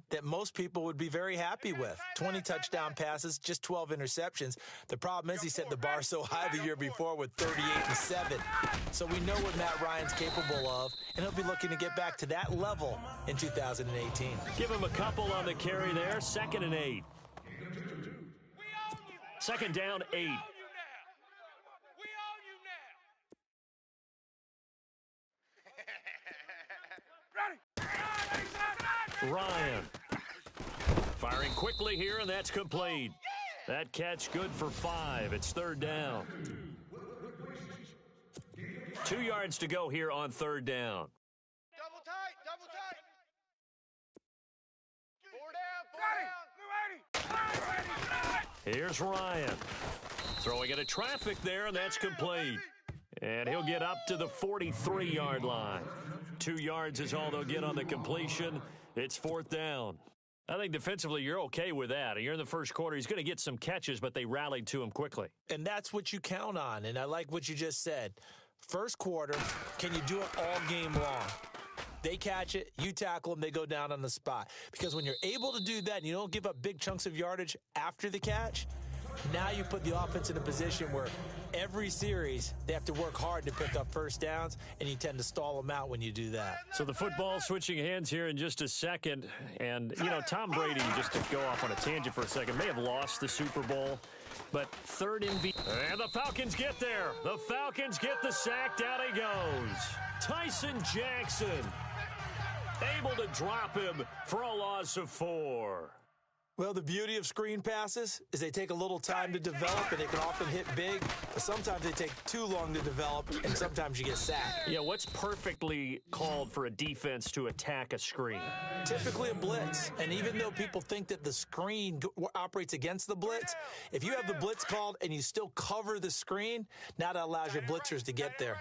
that most people would be very happy with. 20 touchdown passes, just 12 interceptions. The problem is he set the bar so high the year before with 38-7. So we know what Matt Ryan's capable of, and he'll be looking to get back to that level in 2018. Give him a couple on the carry there. 2nd and 8. 2nd down, 8. Ryan firing quickly here, and that's complete. That catch good for 5. It's 3rd down. 2 yards to go here on 3rd down. Double tight, double tight. 4 down, 4 down. Here's Ryan throwing into traffic there, and that's complete. And he'll get up to the 43-yard line. 2 yards is all they'll get on the completion. It's 4th down. I think defensively you're okay with that. You're in the first quarter. He's going to get some catches, but they rallied to him quickly. And that's what you count on, and I like what you just said. First quarter, can you do it all game long? They catch it, you tackle them, they go down on the spot. Because when you're able to do that and you don't give up big chunks of yardage after the catch, now you put the offense in a position where every series they have to work hard to pick up first downs, and you tend to stall them out when you do that. So the football switching hands here in just a second. And, you know, Tom Brady, just to go off on a tangent for a second, may have lost the Super Bowl, but 3rd and and the Falcons get there. The Falcons get the sack. Down he goes. Tyson Jackson able to drop him for a loss of 4. Well, the beauty of screen passes is they take a little time to develop, and they can often hit big, but sometimes they take too long to develop, and sometimes you get sacked. Yeah, what's perfectly called for a defense to attack a screen? Typically a blitz, and even though people think that the screen operates against the blitz, if you have the blitz called and you still cover the screen, now that allows your blitzers to get there.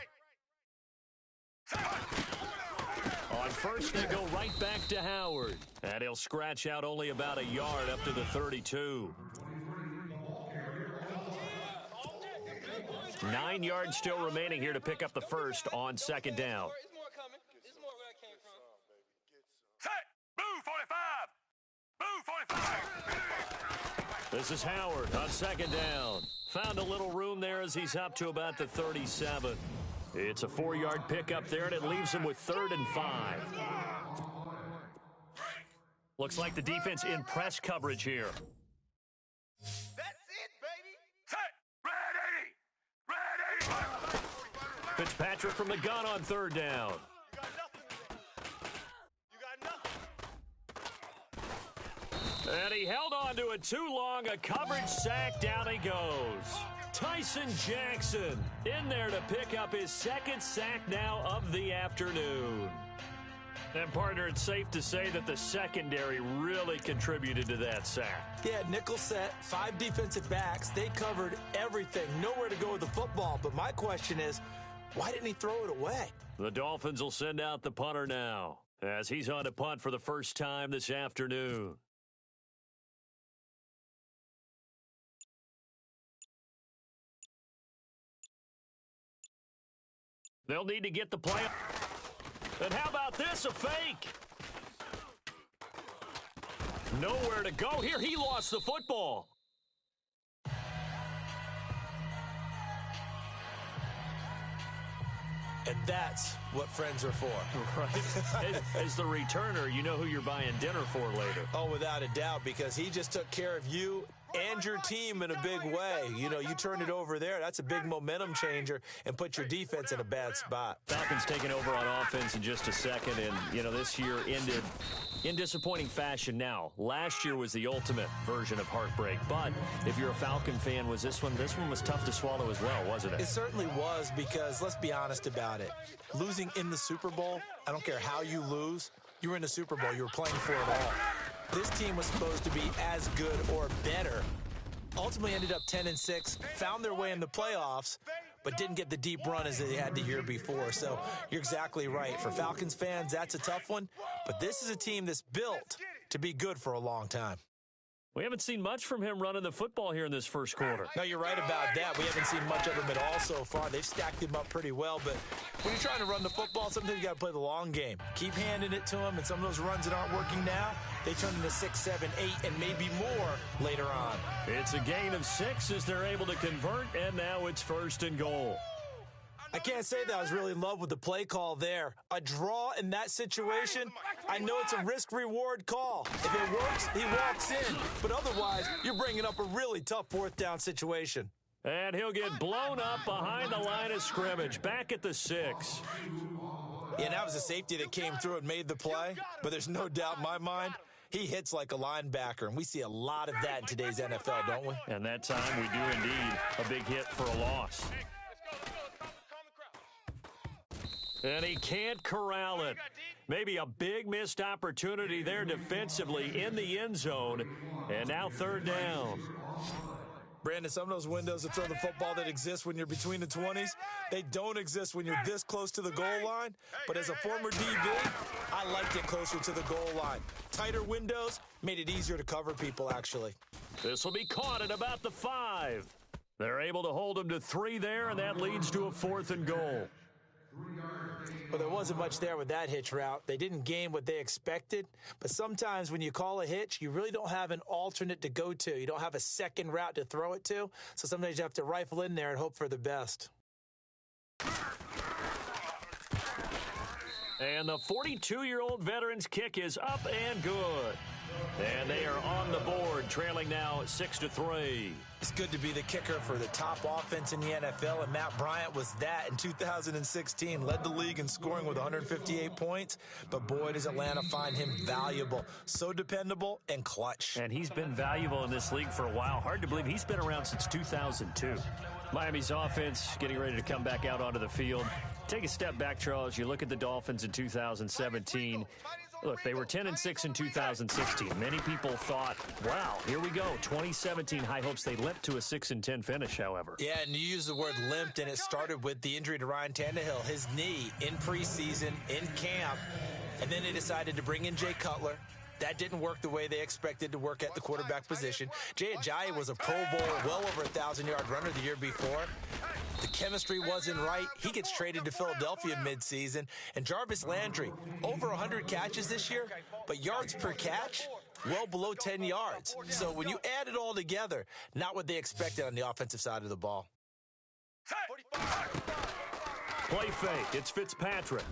On first, they go right back to Howard. And he'll scratch out only about a yard up to the 32. 9 yards still remaining here to pick up the first on 2nd down. Set! Move 45! Move 45! This is Howard on 2nd down. Found a little room there as he's up to about the 37. It's a 4-yard pickup there, and it leaves him with 3rd and 5. Looks like the defense in press coverage here. That's it, baby. Set! Ready! Ready! Fitzpatrick from the gun on 3rd down. You got nothing. You got nothing. And he held on to it too long. A coverage sack. Down he goes. Tyson Jackson in there to pick up his 2nd sack now of the afternoon. And, partner, it's safe to say that the secondary really contributed to that sack. Yeah, nickel set, 5 defensive backs. They covered everything. Nowhere to go with the football. But my question is, why didn't he throw it away? The Dolphins will send out the punter now as he's on to punt for the first time this afternoon. They'll need to get the play. And how about this, a fake? Nowhere to go here. He lost the football. And that's what friends are for. Right. As the returner, you know who you're buying dinner for later. Oh, without a doubt, because he just took care of you and your team in a big way. You know, you turned it over there. That's a big momentum changer and put your defense in a bad spot. Falcons taking over on offense in just a second. And, you know, this year ended in disappointing fashion now. Last year was the ultimate version of heartbreak. But if you're a Falcon fan, was this one was tough to swallow as well, wasn't it? It certainly was, because let's be honest about it. Losing in the Super Bowl, I don't care how you lose, you were in the Super Bowl. You were playing for it all. This team was supposed to be as good or better. Ultimately ended up 10-6, found their way in the playoffs, but didn't get the deep run as they had the year before. So you're exactly right. For Falcons fans, that's a tough one. But this is a team that's built to be good for a long time. We haven't seen much from him running the football here in this first quarter. No, you're right about that. We haven't seen much of him at all so far. They've stacked him up pretty well, but when you're trying to run the football, sometimes you got to play the long game. Keep handing it to him, and some of those runs that aren't working now, they turn into 6, 7, 8, and maybe more later on. It's a gain of 6 as they're able to convert, and now it's 1st and goal. I can't say that I was really in love with the play call there. A draw in that situation, I know it's a risk-reward call. If it works, he walks in. But otherwise, you're bringing up a really tough 4th down situation. And he'll get blown up behind the line of scrimmage, back at the 6. Yeah, that was a safety that came through and made the play. But there's no doubt in my mind, he hits like a linebacker. And we see a lot of that in today's NFL, don't we? And that time we do indeed a big hit for a loss. And he can't corral it. Maybe a big missed opportunity there defensively in the end zone. And now 3rd down. Brandon, some of those windows to throw the football that exist when you're between the 20s, they don't exist when you're this close to the goal line. But as a former DB, I liked it closer to the goal line. Tighter windows made it easier to cover people, actually. This will be caught at about the 5. They're able to hold him to 3 there, and that leads to a 4th and goal. Well, there wasn't much there with that hitch route. They didn't gain what they expected. But sometimes when you call a hitch, you really don't have an alternate to go to. You don't have a second route to throw it to. So sometimes you have to rifle in there and hope for the best. And the 42-year-old veteran's kick is up and good. And they are on the board, trailing now 6-3. It's good to be the kicker for the top offense in the NFL, and Matt Bryant was that in 2016. Led the league in scoring with 158 points, but boy, does Atlanta find him valuable. So dependable and clutch. And he's been valuable in this league for a while. Hard to believe he's been around since 2002. Miami's offense getting ready to come back out onto the field. Take a step back, Charles. You look at the Dolphins in 2017. Look, they were 10-6 in 2016. Many people thought, wow, here we go. 2017 high hopes. They limped to a 6-10 finish, however. Yeah, and you use the word limped, and it started with the injury to Ryan Tannehill. His knee in preseason, in camp, and then they decided to bring in Jay Cutler. That didn't work the way they expected to work at the quarterback position. Jay Ajayi was a Pro Bowl, well over 1,000-yard runner the year before. The chemistry wasn't right. He gets traded to Philadelphia midseason. And Jarvis Landry, over 100 catches this year, but yards per catch, well below 10 yards. So when you add it all together, not what they expected on the offensive side of the ball. Play fake. It's Fitzpatrick.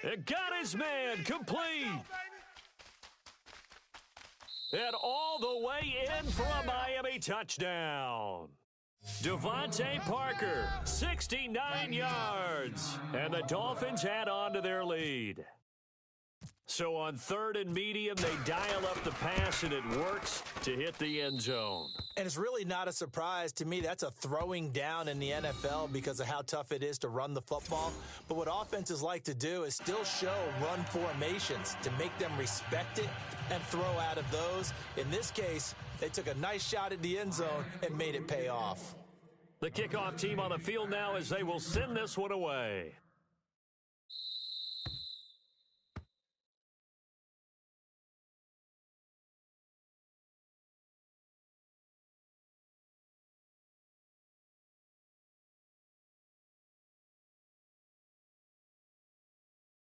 It got his man complete. And all the way in for a Miami touchdown. Devontae Parker, 69 yards. And the Dolphins add on to their lead. So on 3rd and medium, they dial up the pass, and it works to hit the end zone. And it's really not a surprise to me. That's a throwing down in the NFL because of how tough it is to run the football. But what offenses like to do is still show run formations to make them respect it and throw out of those. In this case, they took a nice shot at the end zone and made it pay off. The kickoff team on the field now as they will send this one away.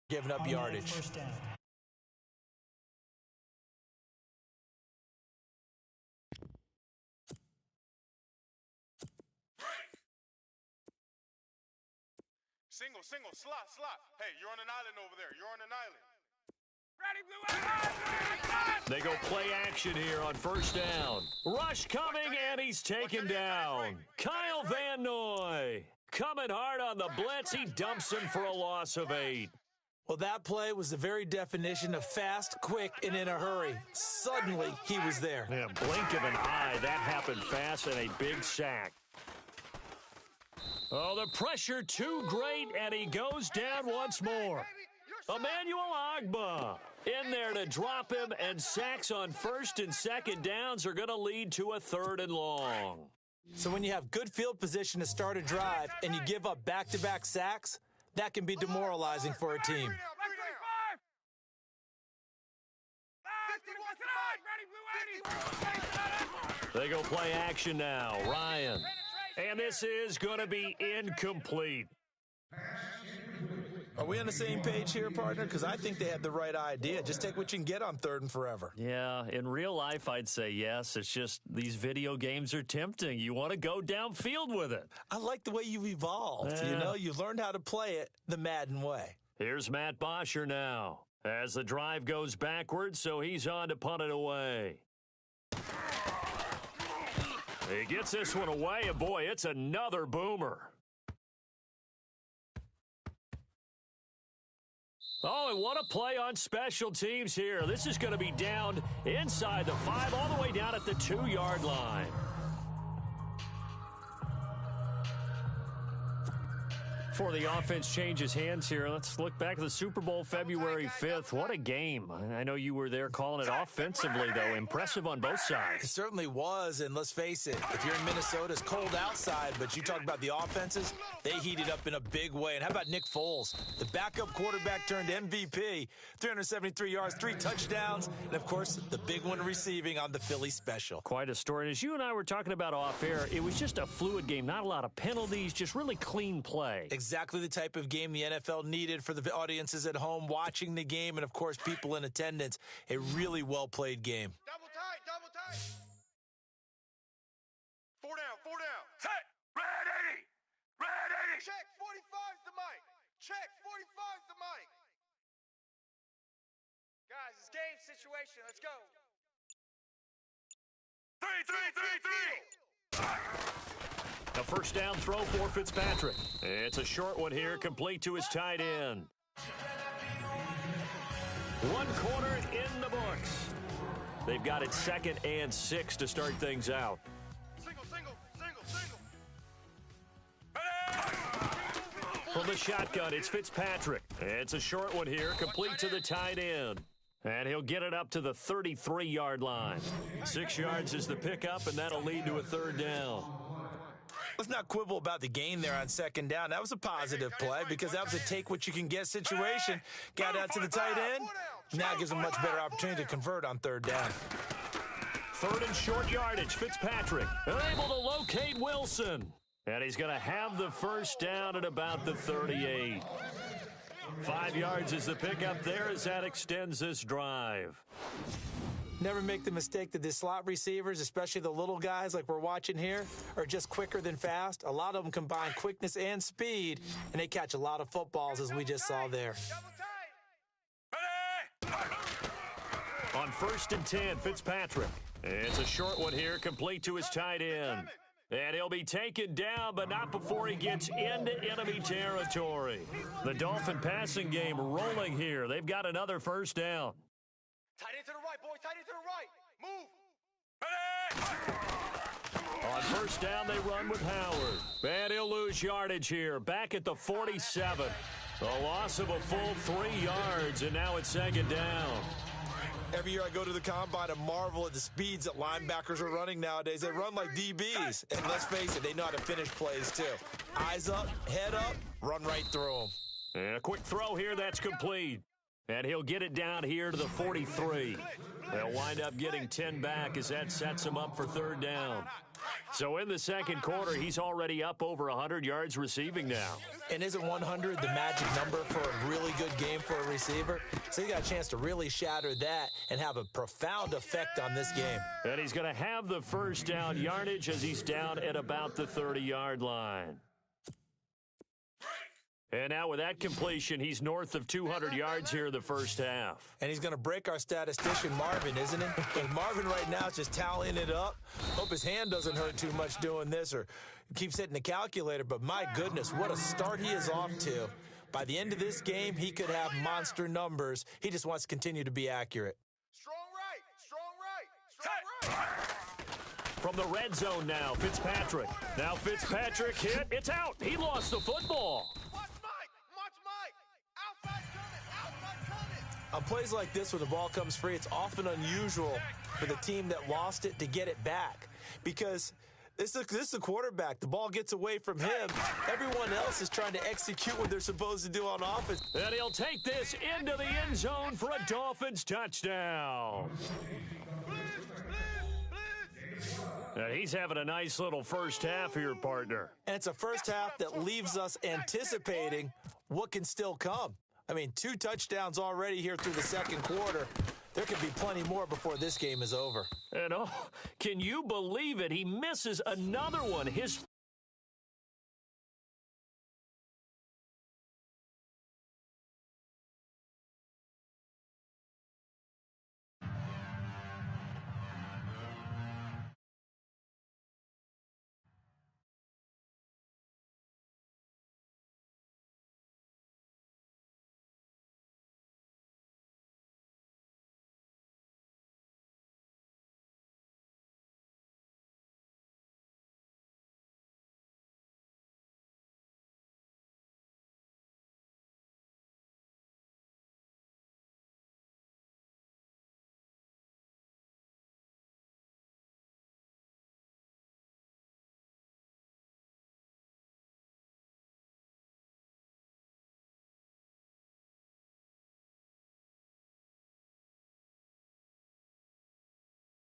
Giving up yardage. First down. Single, slot. Hey, you're on an island over there. You're on an island. They go play action here on 1st down. Rush coming, and he's taken down. Kyle Van Noy coming hard on the blitz. He dumps him for a loss of 8. Well, that play was the very definition of fast, quick, and in a hurry. Suddenly, he was there. Yeah, blink of an eye. That happened fast, and a big sack. Oh, the pressure too great, and he goes down once more. Emmanuel Ogbah in there to drop him, and sacks on 1st and 2nd downs are going to lead to a 3rd and long. So when you have good field position to start a drive and you give up back-to-back sacks, that can be demoralizing for a team. They go play action now. Ryan. And this is going to be incomplete. Are we on the same page here, partner? Because I think they had the right idea. Just take what you can get on 3rd and forever. Yeah, in real life, I'd say yes. It's just these video games are tempting. You want to go downfield with it. I like the way you've evolved. Yeah. You know, you've learned how to play it the Madden way. Here's Matt Bosher now. As the drive goes backwards, so he's on to punt it away. He gets this one away, and boy, it's another boomer. Oh, and what a play on special teams here. This is going to be down inside the 5, all the way down at the 2-yard line. Before the offense changes hands here, let's look back at the Super Bowl February 5th. What a game. I know you were there calling it offensively, though. Impressive on both sides. It certainly was, and let's face it, if you're in Minnesota, it's cold outside, but you talk about the offenses, they heated up in a big way. And how about Nick Foles? The backup quarterback turned MVP, 373 yards, 3 touchdowns, and, of course, the big one receiving on the Philly special. Quite a story. And as you and I were talking about off air, it was just a fluid game, not a lot of penalties, just really clean play. Exactly the type of game the NFL needed for the audiences at home watching the game and, of course, people in attendance. A really well-played game. Double tight, double tight. 4 down, 4 down. Set, ready, ready. Check, 45's the mic. Check, 45's the mic. Guys, it's game situation. Let's go. 3, 3, 3, 3. A first down throw for Fitzpatrick. It's a short one here, complete to his tight end. 1 quarter in the books. They've got it 2nd and 6 to start things out. Single, single, single, single. From the shotgun, it's Fitzpatrick. It's a short one here, complete to the tight end. And he'll get it up to the 33-yard line. 6 yards is the pickup, and that'll lead to a 3rd down. Let's not quibble about the gain there on 2nd down. That was a positive play because that was a take-what-you-can-get situation. Got out to the tight end. Now gives him much better opportunity to convert on 3rd down. 3rd and short yardage. Fitzpatrick able to locate Wilson. And he's going to have the first down at about the 38. 5 yards is the pickup there as that extends this drive. Never make the mistake that the slot receivers, especially the little guys like we're watching here, are just quicker than fast. A lot of them combine quickness and speed, and they catch a lot of footballs, as we just saw there. On 1st and 10, Fitzpatrick. It's a short one here, complete to his tight end. And he'll be taken down, but not before he gets into enemy territory. The Dolphin passing game rolling here. They've got another first down. Tight end to the right, boy. Tight end to the right. Move. On first down, they run with Howard. And he'll lose yardage here. Back at the 47. A loss of a full 3 yards, and now it's 2nd down. Every year I go to the combine and marvel at the speeds that linebackers are running nowadays. They run like DBs. And let's face it, they know how to finish plays too. Eyes up, head up, run right through them. And a quick throw here, that's complete. And he'll get it down here to the 43. They'll wind up getting 10 back as that sets him up for 3rd down. So in the 2nd quarter, he's already up over 100 yards receiving now. And isn't 100 the magic number for a really good game for a receiver? So he got a chance to really shatter that and have a profound effect on this game. And he's going to have the first down yardage as he's down at about the 30-yard line. And now with that completion, he's north of 200 yards here in the first half. And he's going to break our statistician, Marvin, isn't he? Because Marvin right now is just tallying it up. Hope his hand doesn't hurt too much doing this or keeps hitting the calculator. But my goodness, what a start he is off to. By the end of this game, he could have monster numbers. He just wants to continue to be accurate. Strong right, strong right, strong right. From the red zone now, Fitzpatrick. Now Fitzpatrick hit. It's out. He lost the football. On plays like this where the ball comes free, it's often unusual for the team that lost it to get it back because This is the quarterback. The ball gets away from him. Everyone else is trying to execute what they're supposed to do on offense. And he'll take this into the end zone for a Dolphins touchdown. And he's having a nice little first half here, partner. And it's a first half that leaves us anticipating what can still come. I mean, 2 touchdowns already here through the second quarter. There could be plenty more before this game is over. And oh, can you believe it? He misses another one. His